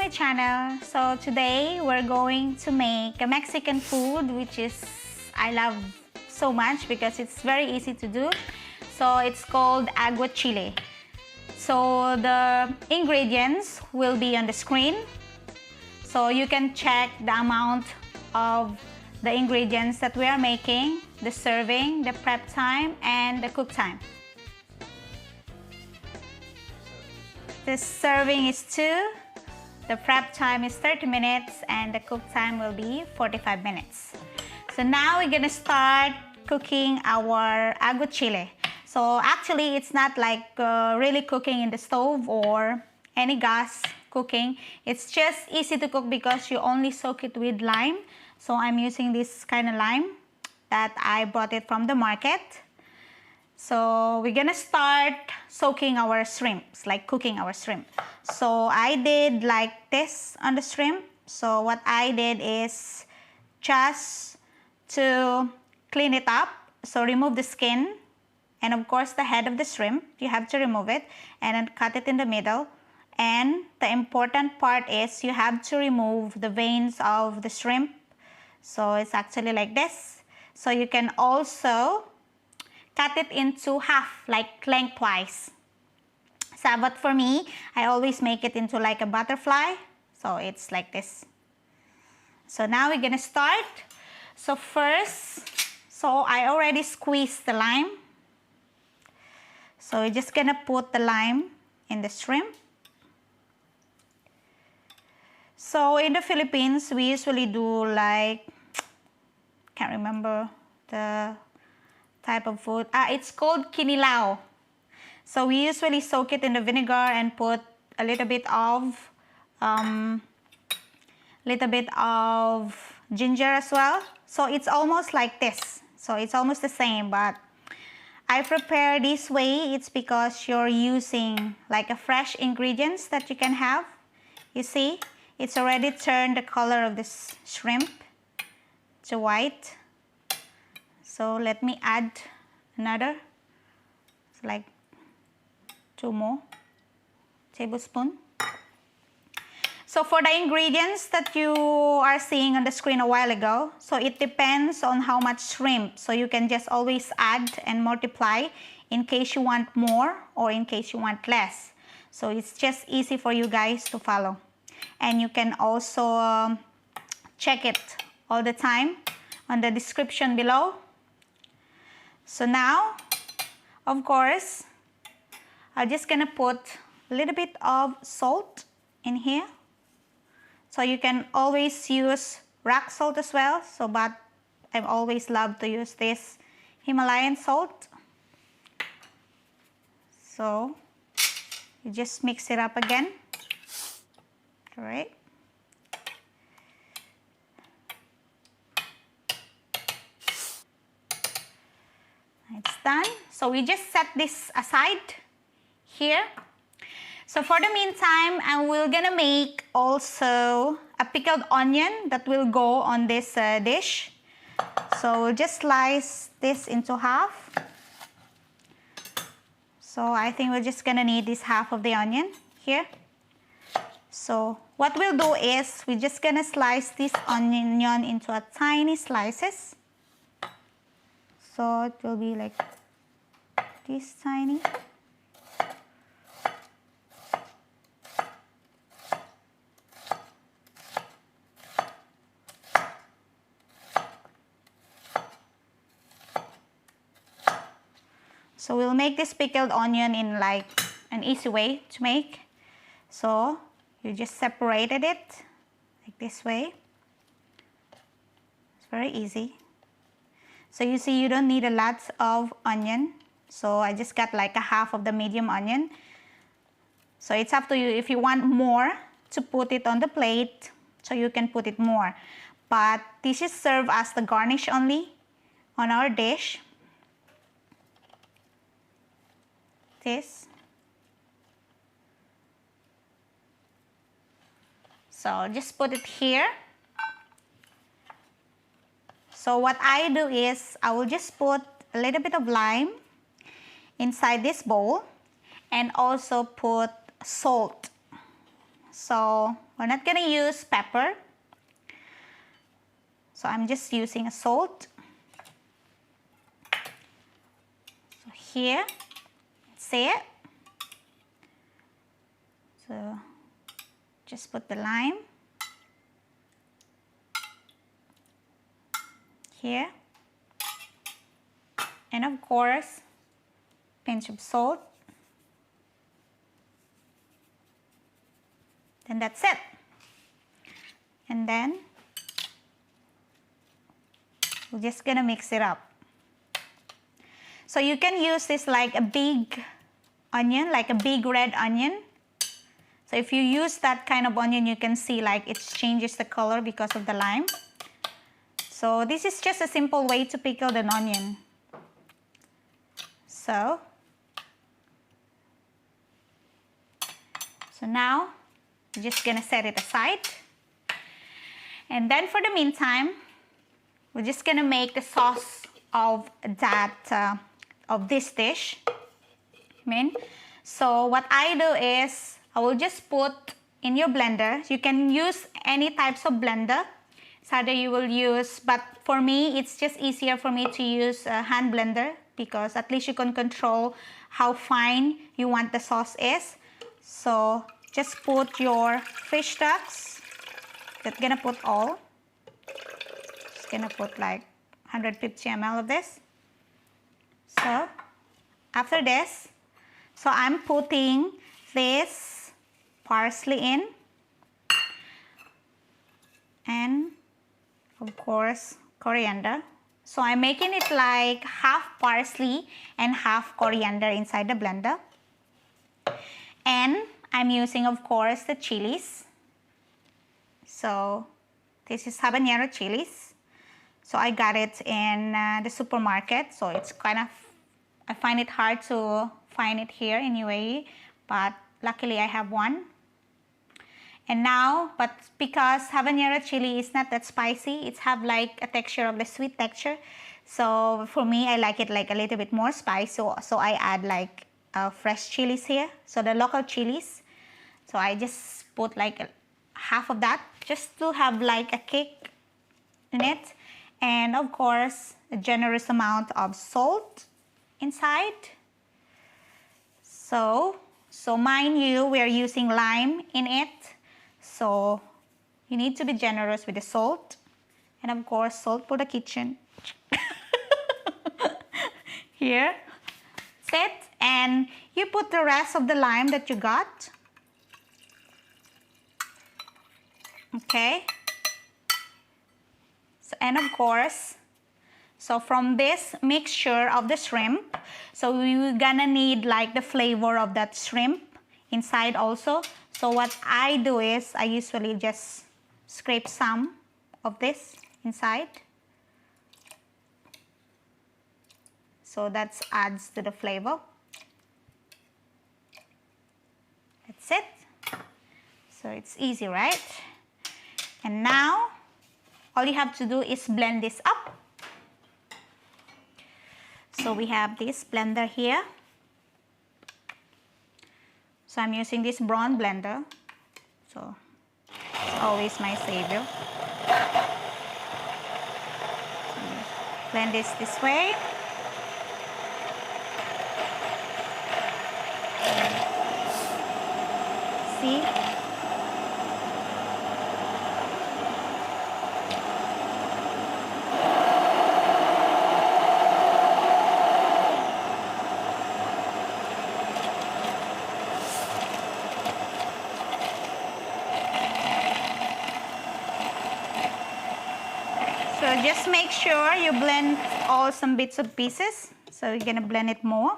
my channel. So today we're going to make a Mexican food which is I love so much because it's very easy to do. So it's called Aguachile. So the ingredients will be on the screen. So you can check the amount of the ingredients that we are making, the serving, the prep time, and the cook time. The serving is 2, the prep time is 30 minutes, and the cook time will be 45 minutes. So now we're gonna start cooking our aguachile. So actually it's not like really cooking in the stove or any gas cooking. It's just easy to cook because you only soak it with lime. So I'm using this kind of lime that I bought it from the market. So we're gonna start soaking our shrimps, like cooking our shrimp. So I did like this on the shrimp. So what I did is just to clean it up. So remove the skin and of course the head of the shrimp. You have to remove it and then cut it in the middle. And the important part is you have to remove the veins of the shrimp. So it's actually like this. So you can also cut it into half, like lengthwise. So, but for me, I always make it into like a butterfly. So it's like this. So now we're gonna start. So first, so I already squeezed the lime. So we're just gonna put the lime in the shrimp. So in the Philippines, we usually do like, can't remember the type of food. It's called kinilaw. So we usually soak it in the vinegar and put a little bit of ginger as well. So it's almost like this. So it's almost the same, but I prepare this way. It's because you're using like a fresh ingredients that you can have. You see, it's already turned the color of this shrimp to white. So let me add another, like 2 more tablespoons. So for the ingredients that you are seeing on the screen a while ago, so it depends on how much shrimp. So you can just always add and multiply in case you want more or in case you want less. So it's just easy for you guys to follow. And you can also check it all the time on the description below. So now, of course, I'm just gonna put a little bit of salt in here. So you can always use rock salt as well. So, but I've always loved to use this Himalayan salt. So you just mix it up again. All right. It's done. So we just set this aside here. So for the meantime, we're gonna make also a pickled onion that will go on this dish. So we'll just slice this into half. So I think we're just gonna need this half of the onion here. So what we'll do is we're just gonna slice this onion into a tiny slices. So it will be like this tiny. So we'll make this pickled onion in like an easy way to make. So you just separated it like this way. It's very easy. So you see you don't need a lot of onion. So I just got like a half of the medium onion. So it's up to you if you want more to put it on the plate. So you can put it more. But this is served as the garnish only on our dish. This. So just put it here. So what I do is I will just put a little bit of lime inside this bowl and also put salt. So We're not gonna use pepper. So I'm just using a salt. So here, see it? So just put the lime here. And of course, pinch of salt. And that's it. And then we're just gonna mix it up. So you can use this like a big onion, like a big red onion. So if you use that kind of onion, you can see like it changes the color because of the lime. So this is just a simple way to pickle an onion. So now we're just gonna set it aside. And then for the meantime, we're just gonna make the sauce of that of this dish. So what I do is I will just put in your blender. You can use any types of blender. So either you will use, but for me it's just easier for me to use a hand blender because at least you can control how fine you want the sauce is. So just put your fish stocks. Just gonna put all. Just gonna put like 150 ml of this. So after this, so I'm putting this parsley in, and of course coriander. So I'm making it like half parsley and half coriander inside the blender. And I'm using of course the chilies. So this is Habanero Chilies. So I got it in the supermarket. So it's kind of, I find it hard to find it here in UAE, but luckily I have one. And now, but because habanero chili is not that spicy, it's have like a texture of the sweet texture. So for me, I like it like a little bit more spicy. So I add like fresh chilies here. So the local chilies. So I just put like half of that just to have like a kick in it. And of course, a generous amount of salt inside. So mind you, we are using lime in it. So you need to be generous with the salt. And of course, salt for the kitchen. Here. Set. And you put the rest of the lime that you got. Okay. So, and of course, so from this mixture of the shrimp, so we're gonna need like the flavor of that shrimp inside also. So what I do is I usually just scrape some of this inside. So that adds to the flavor. That's it. So it's easy, right? And now all you have to do is blend this up. So we have this blender here. So I'm using this brown blender. So it's always my savior. So blend this way. See? So just make sure you blend all some bits and pieces. So you're gonna blend it more.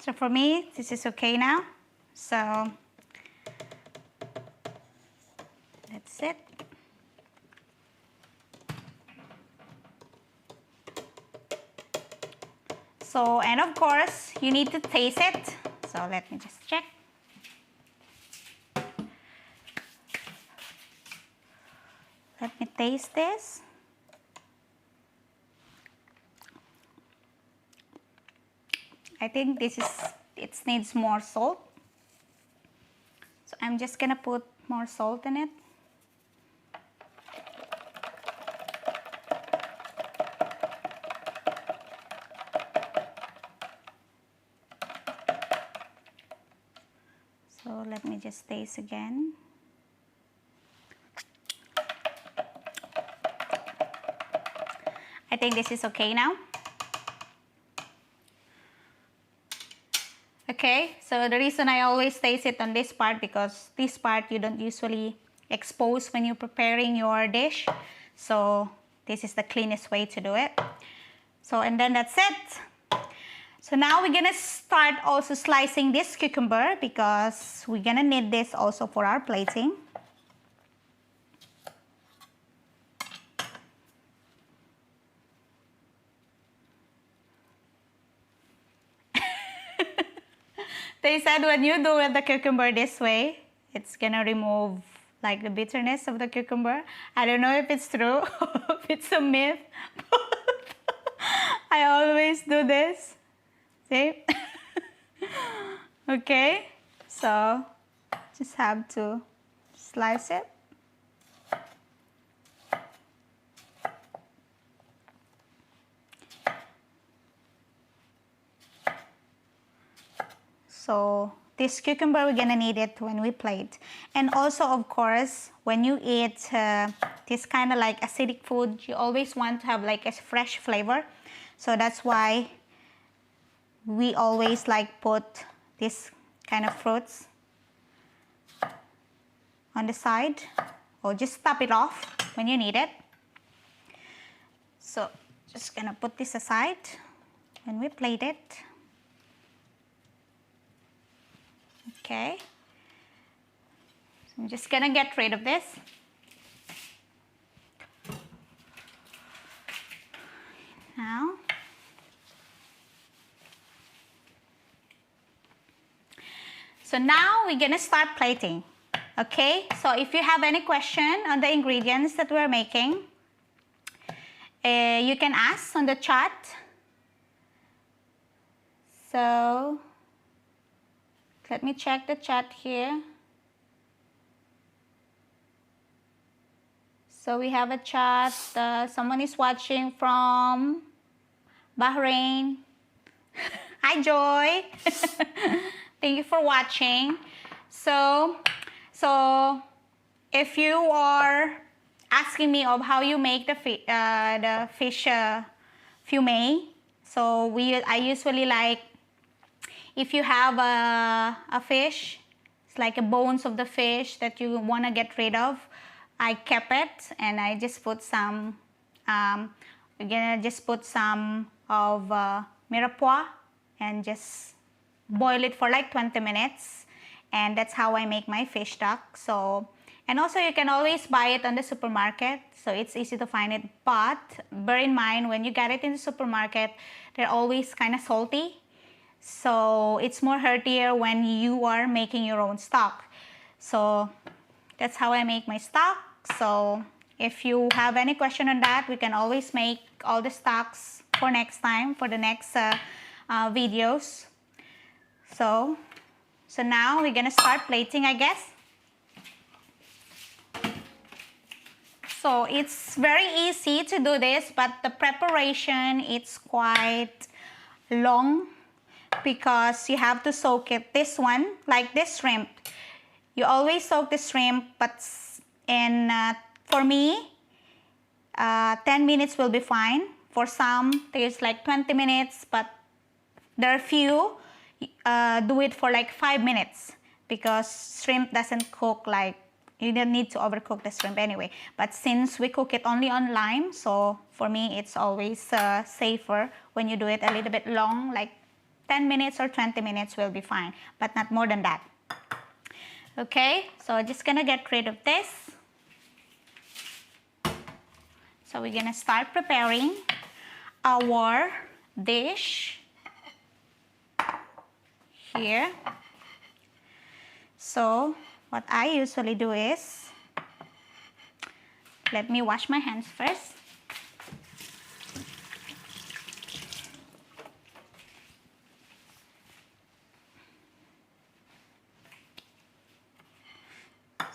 So for me, this is okay now. So So, and of course, you need to taste it. So let me just check. Let me taste this. I think it needs more salt. So I'm just gonna put more salt in it. So let me just taste again. I think this is okay now. Okay, so the reason I always taste it on this part, because this part you don't usually expose when you're preparing your dish. So this is the cleanest way to do it. So, and then that's it. So now we're gonna start also slicing this cucumber, because we're gonna need this also for our plating. They said when you do the cucumber this way, it's gonna remove like the bitterness of the cucumber. I don't know if it's true, if it's a myth, but I always do this. See? Okay, so just have to slice it. So this cucumber, we're gonna need it when we plate. And also, of course, when you eat this kind of like acidic food, you always want to have like a fresh flavor. So that's why we always like put this kind of fruits on the side, or just top it off when you need it. So just gonna put this aside when we plate it. Okay, so I'm just gonna get rid of this. Now, so now we're gonna start plating. Okay, so if you have any question on the ingredients that we're making, you can ask on the chat. So let me check the chat here. So we have a chat. Someone is watching from Bahrain. Hi, Joy. Thank you for watching. So if you are asking me of how you make the fish fumet, so I usually like, if you have a fish, it's like a bones of the fish that you want to get rid of, I kept it and I just put some, we're gonna just put some of mirepoix and just boil it for like 20 minutes. And that's how I make my fish stock. So, and also you can always buy it on the supermarket, so it's easy to find it. But bear in mind, when you get it in the supermarket, they're always kind of salty. So it's more heartier when you are making your own stock. So that's how I make my stock. So if you have any question on that, we can always make all the stocks for next time, for the next videos. So now we're gonna start plating, I guess. So it's very easy to do this, but the preparation, it's quite long, because you have to soak it. This one, like this shrimp, you always soak the shrimp, but for me, 10 minutes will be fine. For some, there's like 20 minutes, but there are few do it for like 5 minutes, because shrimp doesn't cook like, you don't need to overcook the shrimp anyway. But since we cook it only on lime, so for me it's always safer when you do it a little bit long, like 10 minutes or 20 minutes will be fine, but not more than that. Okay, so just gonna get rid of this. So we're gonna start preparing our dish. here. So what I usually do is, let me wash my hands first.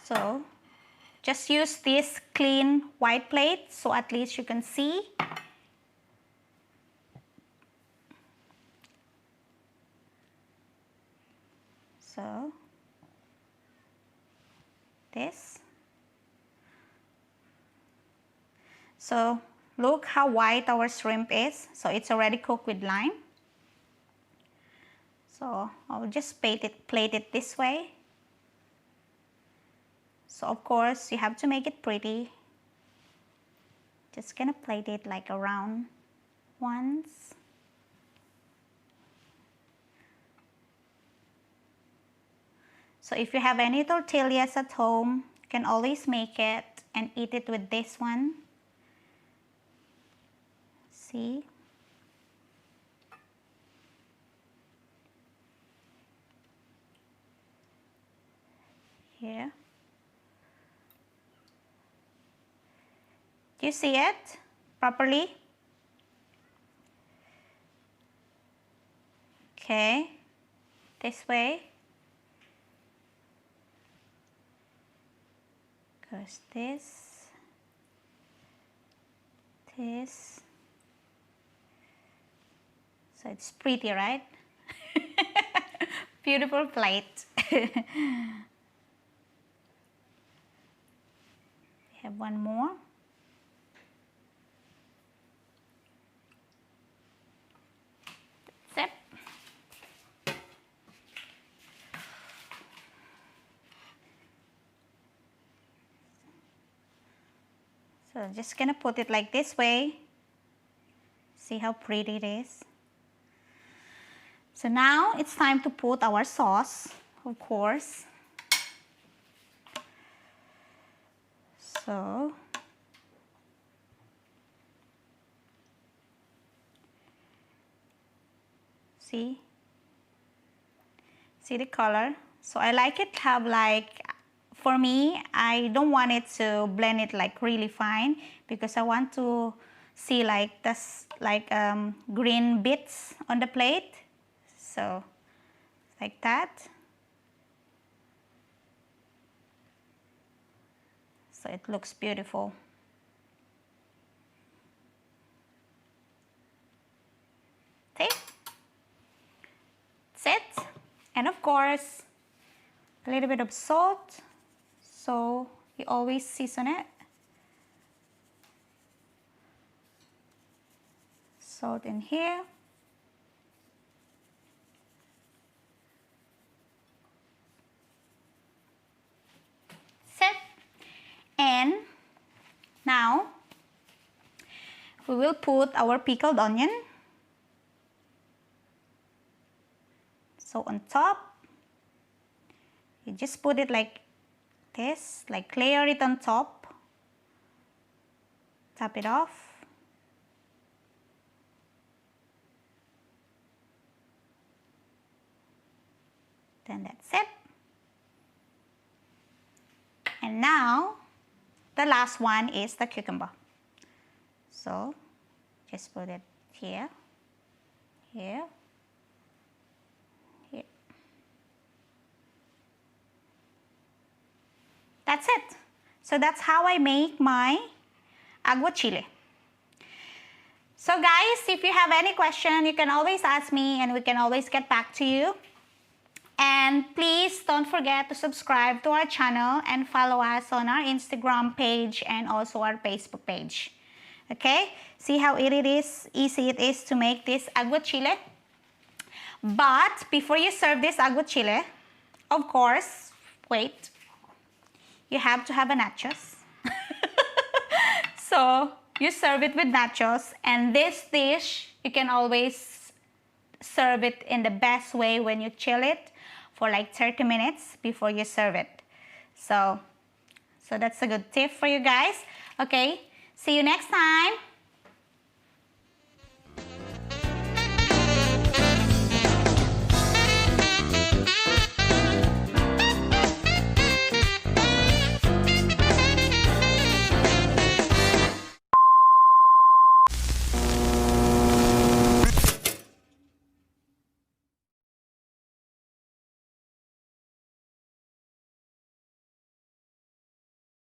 So just use this clean white plate so at least you can see. So this. So look how white our shrimp is. So it's already cooked with lime. So I'll just plate it this way. So of course you have to make it pretty. Just gonna plate it like around once. So if you have any tortillas at home, you can always make it and eat it with this one. See? Here. Do you see it properly? Okay, this way. Goes this. So it's pretty, right? Beautiful plate. We have one more. That's it. So just gonna put it like this way. See how pretty it is. So now it's time to put our sauce, of course. So see the color. So I like it to have like, for me, I don't want it to blend it like really fine because I want to see like this green bits on the plate. So like that. So it looks beautiful. See? That's it. And of course, a little bit of salt. So you always season it. Salt in here. Set. And now we will put our pickled onion. So on top, you just put it like this, like layer it on top, tap it off. Then that's it. And now the last one is the cucumber. So just put it here, here, here. That's it. So that's how I make my aguachile. So guys, if you have any question, you can always ask me and we can always get back to you. And please don't forget to subscribe to our channel and follow us on our Instagram page and also our Facebook page. Okay? See how easy it is to make this aguachile. But before you serve this aguachile, of course, wait, you have to have a nachos. So you serve it with nachos, and this dish, you can always serve it in the best way when you chill it for like 30 minutes before you serve it. So that's a good tip for you guys. Okay, see you next time.